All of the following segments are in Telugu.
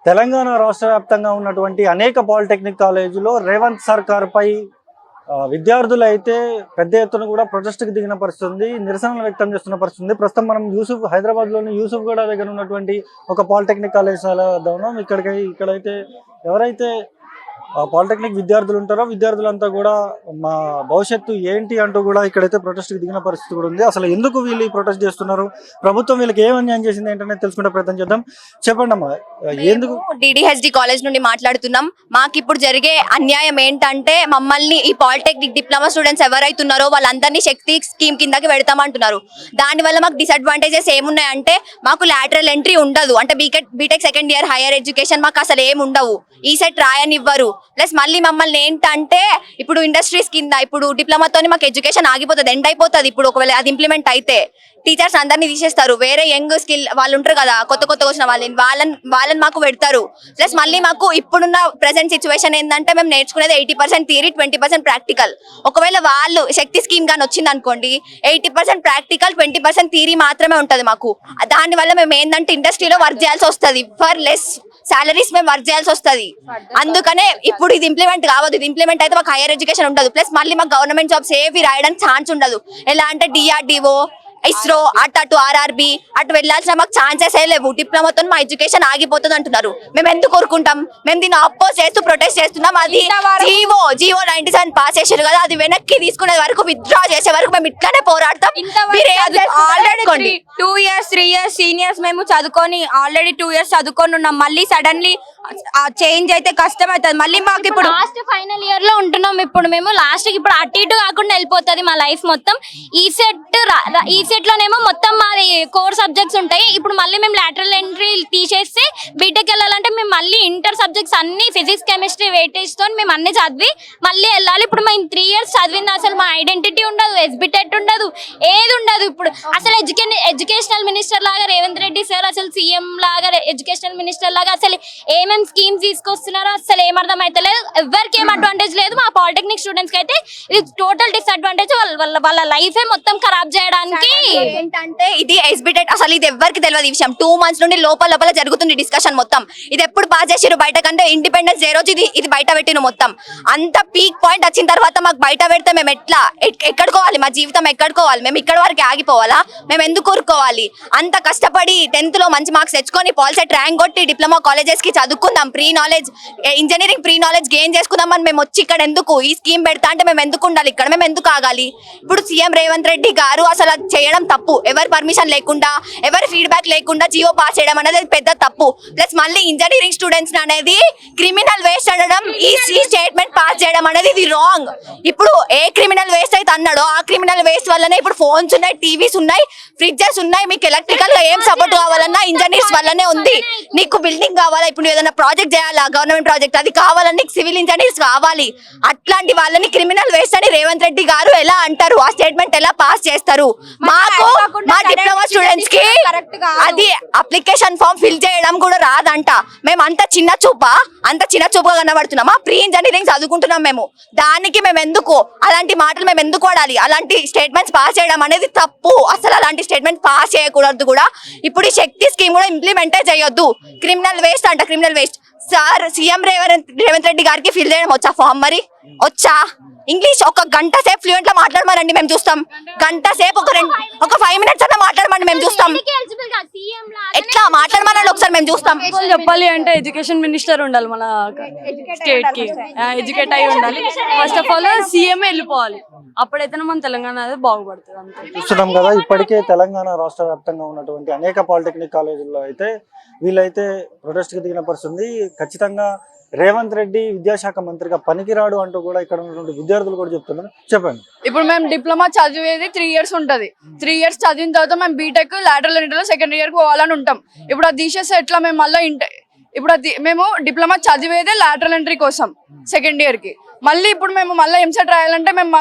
తెలంగాణ రాష్ట్ర వ్యాప్తంగా ఉన్నటువంటి అనేక పాలిటెక్నిక్ కాలేజీలో రేవంత్ సర్కార్పై విద్యార్థులు అయితే పెద్ద ఎత్తున కూడా ప్రొటెస్ట్కి దిగిన పరిస్థితి ఉంది, నిరసనలు వ్యక్తం చేస్తున్న పరిస్థితి ఉంది. ప్రస్తుతం మనం హైదరాబాద్లోని యూసుఫ్గూడ దగ్గర ఉన్నటువంటి ఒక పాలిటెక్నిక్ కళాశాల వద్ద ఉన్నాం. ఇక్కడైతే ఎవరైతే పాలిటెక్నిక్ విద్యార్థులు ఉంటారో విద్యార్థులంతా కూడా మా భవిష్యత్తు ఏంటి అంటూ కూడా ఇక్కడైతే ప్రొటెస్ట్కి దిగిన పరిస్థితి కూడా ఉంది. అసలు ఎందుకు వీళ్ళు ప్రొటెస్ట్ చేస్తున్నారు, ప్రభుత్వం వీళ్ళకి ఏం అన్యాయం చేసింది ఏంటనే తెలుసుకునే ప్రయత్నం చేద్దాం. చెప్పండి అమ్మా, ఎందుకు? డిడిహెచ్డి కాలేజ్ నుండి మాట్లాడుతున్నాం. మాకు ఇప్పుడు జరిగే అన్యాయం ఏంటంటే మమ్మల్ని ఈ పాలిటెక్నిక్ డిప్లొమా స్టూడెంట్స్ ఎవరైతున్నారో వాళ్ళందరినీ శక్తి స్కీమ్ కిందకి పెడతామంటున్నారు. దానివల్ల మాకు డిసడ్వాంటేజెస్ ఏమున్నాయంటే మాకు లాటరల్ ఎంట్రీ ఉండదు, అంటే BTech second year higher education మాకు అసలు ఏమి ఉండవు, ఈ సెట్ రాయనివ్వరు. ప్లస్ మళ్ళీ మమ్మల్ని ఏంటంటే ఇప్పుడు ఇండస్ట్రీస్ కింద ఇప్పుడు డిప్లొమాతోని మాకు ఎడ్యుకేషన్ ఆగిపోతుంది, ఎండ్ అయిపోతుంది. ఇప్పుడు ఒకవేళ అది ఇంప్లిమెంట్ అయితే టీచర్స్ అందరినీ తీసేస్తారు, వేరే యంగ్ స్కిల్ వాళ్ళు ఉంటారు కదా, కొత్త వచ్చిన వాళ్ళని మాకు పెడతారు. ప్లస్ మళ్ళీ మాకు ఇప్పుడున్న ప్రెసెంట్ సిచ్యువేషన్ ఏంటంటే మేము నేర్చుకునేది 80% థియరీ 20% ప్రాక్టికల్. ఒకవేళ వాళ్ళు శక్తి స్కీమ్ గాని వచ్చింది అనుకోండి, 80% ప్రాక్టికల్ 20% థియరీ మాత్రమే ఉంటది మాకు. దానివల్ల మేము ఏంటంటే ఇండస్ట్రీలో వర్క్ చేయాల్సి వస్తుంది, ఫర్ లెస్ సాలరీస్ మేము వర్క్ చేయాల్సి వస్తుంది. అందుకనే ఇప్పుడు ఇది ఇంప్లిమెంట్ కావద్దు. ఇది ఇంప్లిమెంట్ అయితే మాకు హైయర్ ఎడ్యుకేషన్ ఉండదు, ప్లస్ మళ్ళీ మాకు గవర్నమెంట్ జాబ్స్ ఏవి రాయడానికి ఛాన్స్ ఉండదు. ఎలా అంటే DRDO, ఇస్రో, అటు ఆర్ఆర్బి అటు వెళ్ళాల్సిన మాకు ఛాన్సెస్ ఏ లేవు. డిప్లొమాతో మా ఎడ్యుకేషన్ ఆగిపోతుంది అంటున్నారు. మేము ఎందుకు కోరుకుంటాం? మేము దీన్ని అపోజ్ చేస్తూ ప్రొటెస్ట్ చేస్తున్నాం. అది జియో 97 పాస్ చేసారు కదా, అది వెనక్కి తీసుకునే వరకు, విత్డ్రా చేసే వరకు మేము ఇట్లానే పోరాడతాం. ఆల్రెడీ 2 years 3 years సీనియర్స్ మేము చదువుకొని ఆల్రెడీ 2 years చదువుకొని ఉన్నాం. మళ్ళీ సడన్లీ చేంజ్ అయితే కష్టం అవుతుంది. మళ్ళీ మాకు ఇప్పుడు లాస్ట్ ఫైనల్ ఇయర్ లో ఉంటున్నాం. ఇప్పుడు మేము లాస్ట్ కి ఇప్పుడు అటు ఇటు కాకుండా వెళ్ళిపోతుంది మా లైఫ్ మొత్తం. ఈ సెట్ లోనేమో మొత్తం మాది కోర్ సబ్జెక్ట్స్ ఉంటాయి. ఇప్పుడు మళ్ళీ మేము లాటరల్ ఎంట్రీ తీసేస్తే బీటెక్ వెళ్ళాలంటే మేము మళ్ళీ ఇంటర్ సబ్జెక్ట్స్ అన్ని ఫిజిక్స్ కెమిస్ట్రీ వెయిటేజ్ తో మేము అన్ని చదివి మళ్ళీ వెళ్ళాలి. ఇప్పుడు మేము 3 years చదివింది అసలు మా ఐడెంటిటీ ఉండదు, ఎస్బిటెట్ ఉండదు, ఏది ఉండదు. ఇప్పుడు అసలు ఎడ్యుకేషనల్ మినిస్టర్ లాగా రేవంత్ రెడ్డి సార్ అసలు సీఎం లాగా ఎడ్యుకేషనల్ మినిస్టర్ లాగా అసలు ఏమేమి స్కీమ్స్ తీసుకొస్తున్నారో అసలు ఏమర్థం అయితే లేదు. ఎవరికి ఏం అడ్వాంటేజ్ లేదు. మా పాలిటెక్నిక్ స్టూడెంట్స్ కి అయితే ఇది టోటల్ డిసడ్వాంటేజ్. వాళ్ళ లైఫ్ మొత్తం ఖరాబ్ చేయడానికి ఏంటంటే ఇది ఎస్బిటెట్ అసలు ఇది ఎవరికి తెలియదు. ఈ విషయం 2 months నుండి లోపల జరుగుతుంది డిస్కషన్ మొత్తం. ఇది ఎప్పుడు పాస్ చేసిరు బయట కంటే ఇండిపెండెన్స్ డే రోజు ఇది బయట పెట్టిన మొత్తం. అంత పీక్ పాయింట్ వచ్చిన తర్వాత మాకు బయట పెడితే మేము ఎక్కడుకోవాలి? మా జీవితం ఎక్కడుకోవాలి? మేము ఇక్కడ వరకు ఆగిపోవాలా? మేము ఎందుకు కోరుకోవాలి? అంత కష్టపడి 10th లో మంచి మార్క్స్ తెచ్చుకొని పాలిసెట్ ర్యాంక్ కొట్టి డిప్లొమా కాలేజెస్ కి చదువుకుందాం, pre knowledge engineering pre knowledge gain చేసుకుందామని మేము వచ్చి ఇక్కడ ఎందుకు ఈ స్కీమ్ పెడతా అంటే మేము ఎందుకు ఉండాలి ఇక్కడ? మేము ఎందుకు ఆగాలి? ఇప్పుడు సీఎం రేవంత్ రెడ్డి గారు అసలు అది చేయడం తప్పు. ఎవరి పర్మిషన్ లేకుండా, ఎవరి ఫీడ్బ్యాక్ లేకుండా జియో పాస్ చేయడం అనేది పెద్ద తప్పు. ప్లస్ మళ్ళీ ఇంజనీరింగ్ స్టూడెంట్స్ అనేది క్రిమినల్ వేస్ట్ అనడం, ఈ స్టేట్మెంట్ పాస్ చేయడం అనేది ఇది రాంగ్. ఇప్పుడు ఏ క్రిమినల్ వేస్ట్ అయితే అన్నాడో ఆ క్రిమినల్ వేస్ట్ వల్లనే ఇప్పుడు ఫోన్స్ ఉన్నాయి, టీవీస్ ఉన్నాయి, ఫ్రిడ్జెస్ ఉన్నాయి. మీకు ఎలక్ట్రికల్ గా ఏం సపోర్ట్ కావాలన్నా ఇంజనీర్స్ వల్లనే ఉంది. నీకు బిల్డింగ్ కావాలా, ఇప్పుడు ఏదైనా ప్రాజెక్ట్ చేయాలా, గవర్నమెంట్ ప్రాజెక్ట్ అది కావాలని సివిల్ ఇంజనీర్స్ కావాలి. అట్లాంటి వాళ్ళని క్రిమినల్ వేస్ట్ అని రేవంత్ రెడ్డి గారు ఎలా అంటారు? ఆ స్టేట్మెంట్ ఎలా పాస్ చేస్తారు? మాకు మా డిప్లొమా స్టూడెంట్స్ కి అది అప్లికేషన్ ఫామ్ ఫిల్ చేయడం కూడా రాదంట. మేము అంత చిన్న చూపుగా కనబడుతున్నామా? ప్రీ ఇంజనీరింగ్ చదువుకుంటున్నాం మేము. దానికి మేము ఎందుకు అలాంటి మాటలు మేము ఎందుకు వాడాలి? అలాంటి స్టేట్మెంట్స్ పాస్ చేయడం అనేది తప్పు. అసలు అలాంటి స్టేట్మెంట్ పాస్ చేయకూడదు కూడా. ఇప్పుడు ఈ శక్తి స్కీమ్ కూడా ఇంప్లిమెంటే చేయొద్దు. క్రిమినల్ వేస్ట్ అంట, criminal waste. Sir CM Revanth Reddy గారికి ఫిల్ చేయడం వచ్చా ఫామ్? మరి వచ్చా? ఇంగ్లీష్ ఒక గంట సేపు ఫ్లూయెంట్ లో మాట్లాడమనండి, మేము చూస్తాం. గంట సేపు ఒక 5 minutes అన్న మాట్లాడమని మేము చూస్తాం. ఎట్లా మాట్లాడమన్నాడు ఒకసారి మేము చూస్తాం. చెప్పాలి అంటే ఎడ్యుకేషన్ మినిస్టర్ ఉండాలి మన స్టేట్ కి, ఎడ్యుకేట్ అయి ఉండాలి. ఫస్ట్ ఆఫ్ ఆల్ సీఎం వెళ్ళిపోవాలి, అప్పుడైతే మన తెలంగాణ అనేది బాగుపడుతుంది. అంతే చూస్తున్నాం కదా, ఇప్పటికే తెలంగాణ రాష్ట్ర వ్యాప్తంగా ఉన్నటువంటి అనేక పాలిటెక్నిక్ కాలేజీల్లో అయితే వీళ్ళైతే ప్రొటెస్ట్ కి దిగిన పరిస్థితుంది. ఖచ్చితంగా రేవంత్ రెడ్డి విద్యాశాఖ మంత్రిగా పనికిరాడు అంటూ కూడా ఇక్కడ ఉన్నటువంటి విద్యార్థులు కూడా చెప్తున్నారు. చెప్పండి. ఇప్పుడు మేము డిప్లొమా చదివేది 3 years ఉంటది. 3 years చదివిన తర్వాత మేము బీటెక్ లాటరల్ ఎంట్రీలో సెకండ్ ఇయర్ కి పోవాలని ఉంటాం. ఇప్పుడు అది తీసేస్తే ఎట్లా? మేము మళ్ళీ ఇప్పుడు మేము డిప్లొమా చదివేదే లాటరల్ ఎంట్రీ కోసం సెకండ్ ఇయర్ కి. మళ్ళీ ఇప్పుడు మేము మళ్ళీ ఎంసెట్ రాయాలంటే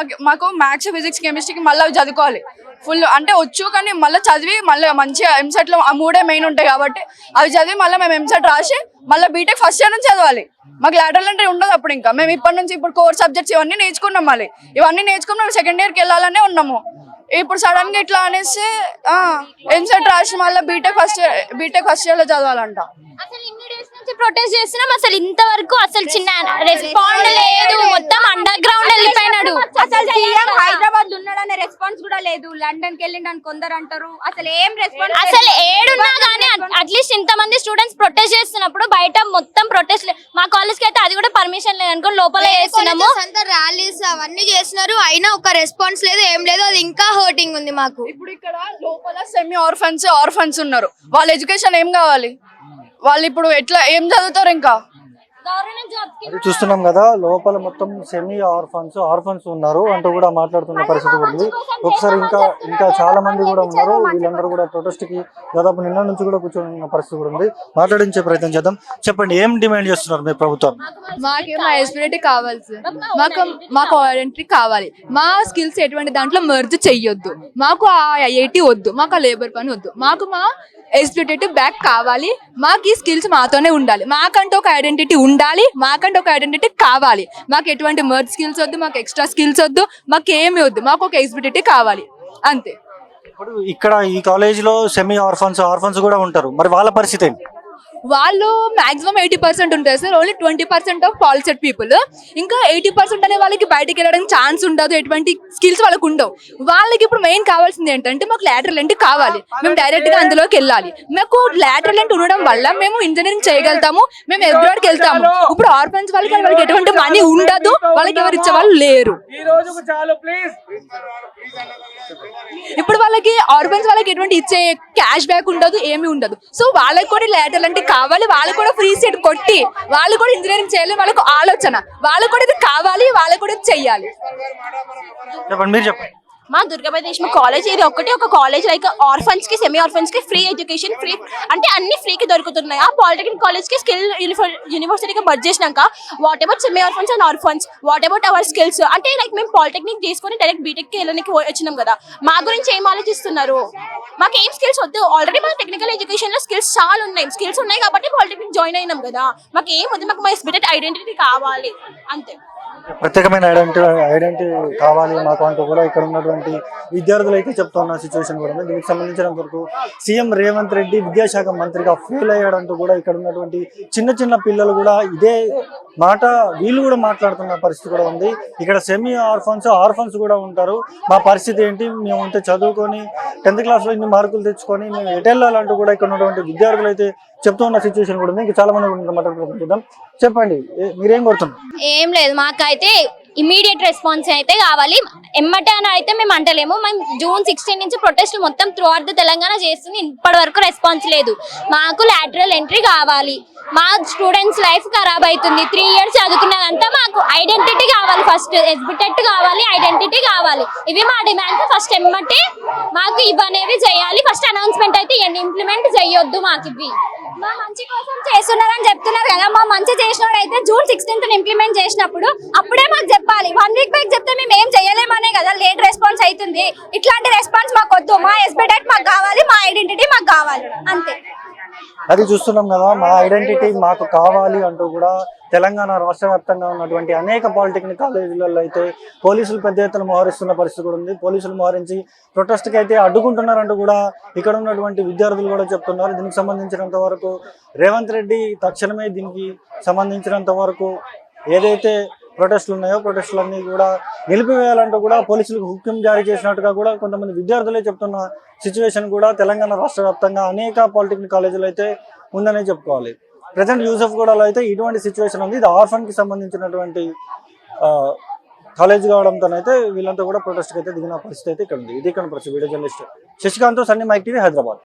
మాకు మ్యాథ్స్ ఫిజిక్స్ కెమిస్ట్రీకి మళ్ళీ అవి చదువుకోవాలి. ఫుల్ అంటే వచ్చు, కానీ మళ్ళీ చదివి మళ్ళీ మంచిగా ఎంసెట్ లో 3 మెయిన్ ఉంటాయి కాబట్టి అవి చదివి మళ్ళీ మేము ఎంసెట్ రాసి మళ్ళీ బీటెక్ ఫస్ట్ ఇయర్ నుంచి చదవాలి. మాకు లాటరల్ ఎంట్రీ ఉండదు అప్పుడు. ఇంకా మేము ఇప్పటి నుంచి ఇప్పుడు కోర్ సబ్జెక్ట్స్ ఇవన్నీ నేర్చుకున్నాం. మళ్ళీ ఇవన్నీ నేర్చుకుని మేము సెకండ్ ఇయర్కి వెళ్ళాలనే ఉన్నాము. ఇప్పుడు సడన్ గా ఇట్లా అనేసి ఎంసెట్ రాసి మళ్ళీ బీటెక్ ఫస్ట్ ఇయర్ లో చదవాలంట. అసలు ఇన్ని డేస్ ప్రొటెస్ట్ చేస్తున్నాం, అసలు ఇంతవరకు అసలు చిన్న రెస్పాండ్ లేదు, మొత్తం అండర్ గ్రౌండ్ వెళ్ళిపోయినాడు. అసలు సీఎం హైదరాబాద్ లో ఉన్నాడనే రెస్పాన్స్ కూడా లేదు. లండన్ కి వెళ్ళిండని కొందరు అంటారు, అసలు ఏం రెస్పాన్స్ అసలు ఏడున్నా గానీ అట్లీస్ట్ ఇంతమంది స్టూడెంట్స్ ప్రొటెస్ట్ చేస్తున్నప్పుడు బయట మొత్తం ప్రొటెస్ట్ మా కాలేజ్ కి అయితే అది కూడా పర్మిషన్ లేదనుకో, లోపల చేస్తున్నాము. ర్యాలీస్ అవన్నీ చేస్తున్నారు, అయినా ఒక రెస్పాన్స్ లేదు, ఏం లేదు. అది ఇంకా హర్టింగ్ ఉంది మాకు. ఇప్పుడు ఇక్కడ లోపల సెమీ ఆర్ఫన్స్ ఉన్నారు, వాళ్ళ ఎడ్యుకేషన్ ఏం కావాలి? వాళ్ళు ఇప్పుడు ఎట్లా ఏం చదువుతారు? ఇంకా అది చూస్తున్నాం కదా, లోపల మొత్తం సెమీ ఆర్ఫన్స్ ఉన్నారు అంటూ కూడా మాట్లాడుతున్న పరిస్థితి కూడా ఉంది. ఒకసారి ఇంకా చాలా మంది కూడా ఉన్నారు. వీళ్ళందరూ కూడా ప్రొటెస్ట్ కి దాదాపు నిన్న నుంచి కూడా కూర్చొని పరిస్థితి కూడా ఉంది. మాట్లాడించే ప్రయత్నం చేద్దాం. చెప్పండి, ఏం డిమాండ్ చేస్తున్నారు మీ ప్రభుత్వం? మాకు మా ఎస్పిరిటీ కావాలి సార్, మాకు ఐడెంటిటీ కావాలి. మా స్కిల్స్ ఎటువంటి దాంట్లో మర్జ్ చెయ్యొద్దు, మాకు ఆ ఐఐటి వద్దు, మాకు ఆ లేబర్ పని వద్దు, మాకు మా ఎస్పిరిటీ బ్యాక్ కావాలి. మాకు ఈ స్కిల్స్ మాతోనే ఉండాలి, మాకంటూ ఒక ఐడెంటిటీ ఉండాలి, మాకంటూ ఒక ఐడెంటిటీ కావాలి. మాకు ఎటువంటి మర్జ్ స్కిల్స్ వద్దు, మాకు ఎక్స్ట్రా స్కిల్స్ వద్దు, మాకు ఏమి వద్దు, మాకు ఒక ఎస్పిరిటీ కావాలి అంతే. ఇప్పుడు ఇక్కడ ఈ కాలేజ్ లో సెమీ ఆర్ఫన్స్ కూడా ఉంటారు, మరి వాళ్ళ పరిస్థితి ఏంటి? వాళ్ళు మాక్సిమం 80% ఉంటారు sir, only 20% of POLYCET people. ఇంకా 80% అనే వాళ్ళకి బయటకు వెళ్ళడానికి ఛాన్స్ ఉండదు, ఎటువంటి స్కిల్స్ వాళ్ళకు ఉండవు. వాళ్ళకి ఇప్పుడు మెయిన్ కావాల్సింది ఏంటంటే మాకు లాటరల్ ఎంట్రీ కావాలి, మేము డైరెక్ట్ గా అందులోకి వెళ్ళాలి. మాకు లాటరల్ ఎంట్రీ ఉండడం వల్ల మేము ఇంజనీరింగ్ చేయగలుగుతాము, మేము అబ్రాడ్కి వెళ్తాము. ఇప్పుడు ఆర్ఫన్స్ వాళ్ళకి ఎటువంటి మనీ ఉండదు, వాళ్ళకి ఎవరు ఇచ్చే వాళ్ళు లేరు. ఇప్పుడు వాళ్ళకి ఆర్ఫన్స్ వాళ్ళకి ఎటువంటి ఇచ్చే క్యాష్ బ్యాక్ ఉండదు, ఏమీ ఉండదు. సో వాళ్ళకి కూడా లాటరల్ ఎంట్రీ కావాలి, వాళ్ళు కూడా ఫ్రీ సీట్ కొట్టి వాళ్ళు కూడా ఇంజనీరింగ్ చేయాలి, వాళ్ళకు ఆలోచన, వాళ్ళు కూడా ఇది కావాలి, వాళ్ళు కూడా ఇది చెయ్యాలి. చెప్పండి, మీరు చెప్పండి. మా దుర్గాబాయి దేశ్ముఖ్ కాలేజ్ ఇది ఒకటి ఒక కాలేజ్, లైక్ ఆర్ఫన్స్ కి సెమీ ఆర్ఫన్స్ కి ఫ్రీ ఎడ్యుకేషన్, ఫ్రీ అంటే అన్ని ఫ్రీకి దొరుకుతున్నాయి. ఆ పాలిటెక్నిక్ కాలేజ్ కి స్కిల్ యూనివర్సిటీకి బడ్జ్ చేసినాక what about semi orphans and orphans, what about our skills? అంటే లైక్ మేము పాలిటెక్నిక్ చేసుకుని డైరెక్ట్ బీటెక్ కి వెళ్ళడానికి వచ్చినాం కదా, మా గురించి ఏం ఆలోచిస్తున్నారు? మాకు ఏం స్కిల్స్ వద్దు, ఆల్రెడీ మా టెక్నికల్ ఎడ్యుకేషన్ లో స్కిల్స్ చాలా ఉన్నాయి, స్కిల్స్ ఉన్నాయి కాబట్టి పాలిటెక్నిక్ జాయిన్ అయినాం కదా. మాకు ఏం వద్దు, మాకు మా ఎస్బిటెడ్ ఐడెంటిటీ కావాలి అంతే. ప్రత్యేకమైన ఐడెంటిటీ కావాలి మాకు అంటూ కూడా ఇక్కడ ఉన్నటువంటి విద్యార్థులు అయితే చెప్తున్న సిచ్యువేషన్ కూడా ఉంది. దీనికి సంబంధించినంత వరకు సీఎం రేవంత్ రెడ్డి విద్యాశాఖ మంత్రిగా ఫెయిల్ అయ్యాడంటూ కూడా ఇక్కడ ఉన్నటువంటి చిన్న పిల్లలు కూడా ఇదే మాట వీళ్ళు కూడా మాట్లాడుతున్న పరిస్థితి కూడా ఉంది. ఇక్కడ సెమీ ఆర్ఫన్స్ కూడా ఉంటారు, మా పరిస్థితి ఏంటి, మేము ఉంటే చదువుకొని 10th క్లాస్లో ఇన్ని మార్కులు తెచ్చుకొని మేము ఎటెళ్ళాలంటూ కూడా ఇక్కడ ఉన్నటువంటి విద్యార్థులు అయితే చెప్తూ ఉన్న సిచ్యువేషన్ కూడా ఉంది. ఇంకా చాలా మంది మాట్లాడుకుంటాం. చెప్పండి, మీరేం కోరుతున్నారు? ఏం లేదు, మాకైతే ఇమీడియట్ రెస్పాన్స్ అయితే కావాలి. ఎమ్మటే అని అయితే మేము అంటలేము. మేము June 16 నుంచి ప్రొటెస్ట్ మొత్తం త్రూ అవుట్ ద తెలంగాణ చేస్తుంది, ఇప్పటి వరకు రెస్పాన్స్ లేదు. మాకు లాటరల్ ఎంట్రీ కావాలి, మా స్టూడెంట్స్ లైఫ్ ఖరాబ్ అవుతుంది. 3 years చదువుకున్నదంతా మాకు ఐడెంటిటీ కావాలి, ఫస్ట్ ఎస్బిటెట్ కావాలి, ఐడెంటిటీ కావాలి. ఇవి మా డిమాండ్స్. ఫస్ట్ ఎమ్మటే మాకు ఇవనేవి చేయాలి. ఫస్ట్ అనౌన్స్మెంట్ అయితే ఇంప్లిమెంట్ చేయొద్దు, మాకు ఇవి మా మంచి కోసం చేస్తున్నారని చెప్తున్నారు కదా. మా మంచి చేసినోడు అయితే June 16th ఇంప్లిమెంట్ చేసినప్పుడు అప్పుడే మాకు చెప్పాలి. 1 week బ్యాక్ చెప్తే మేము ఏం చేయలేమనే కదా లేట్ రెస్పాన్స్ అవుతుంది. ఇట్లాంటి రెస్పాన్స్ మాకు వద్దు, మా ఎస్బిటెట్ మాకు కావాలి, మా ఐడెంటిటీ మాకు కావాలి అంతే. అది చూస్తున్నాం కదా, మా ఐడెంటిటీ మాకు కావాలి అంటూ కూడా తెలంగాణ రాష్ట్ర వ్యాప్తంగా ఉన్నటువంటి అనేక పాలిటెక్నిక్ కాలేజీలలో అయితే పోలీసులు పెద్ద ఎత్తున మోహరిస్తున్న పరిస్థితి కూడా ఉంది. పోలీసులు మోహరించి ప్రొటెస్ట్కి అయితే అడ్డుకుంటున్నారంటూ కూడా ఇక్కడ ఉన్నటువంటి విద్యార్థులు కూడా చెప్తున్నారు. దీనికి సంబంధించినంత వరకు రేవంత్ రెడ్డి తక్షణమే దీనికి సంబంధించినంత వరకు ఏదైతే ప్రొటెస్టులు ఉన్నాయో ప్రొటెస్టులన్నీ కూడా నిలిపివేయాలంటూ కూడా పోలీసులకు హుక్యం జారీ చేసినట్టుగా కూడా కొంతమంది విద్యార్థులే చెప్తున్న సిచ్యువేషన్ కూడా తెలంగాణ రాష్ట్ర వ్యాప్తంగా అనేక పాలిటెక్నిక్ కాలేజీలు అయితే ఉందనే చెప్పుకోవాలి. ప్రజెంట్ యూసఫ్ గూడలో అయితే ఇటువంటి సిచ్యువేషన్ ఉంది. ఇది ఆర్ఫన్కి సంబంధించినటువంటి కాలేజ్ కావడంతో అయితే వీళ్ళంతా కూడా ప్రొటెస్ట్కి అయితే దిగిన పరిస్థితి అయితే ఇక్కడ ఉంది. ఇది ఇక్కడ పరిస్థితి. Video journalist Shashikanth, Sunny Mic TV, Hyderabad.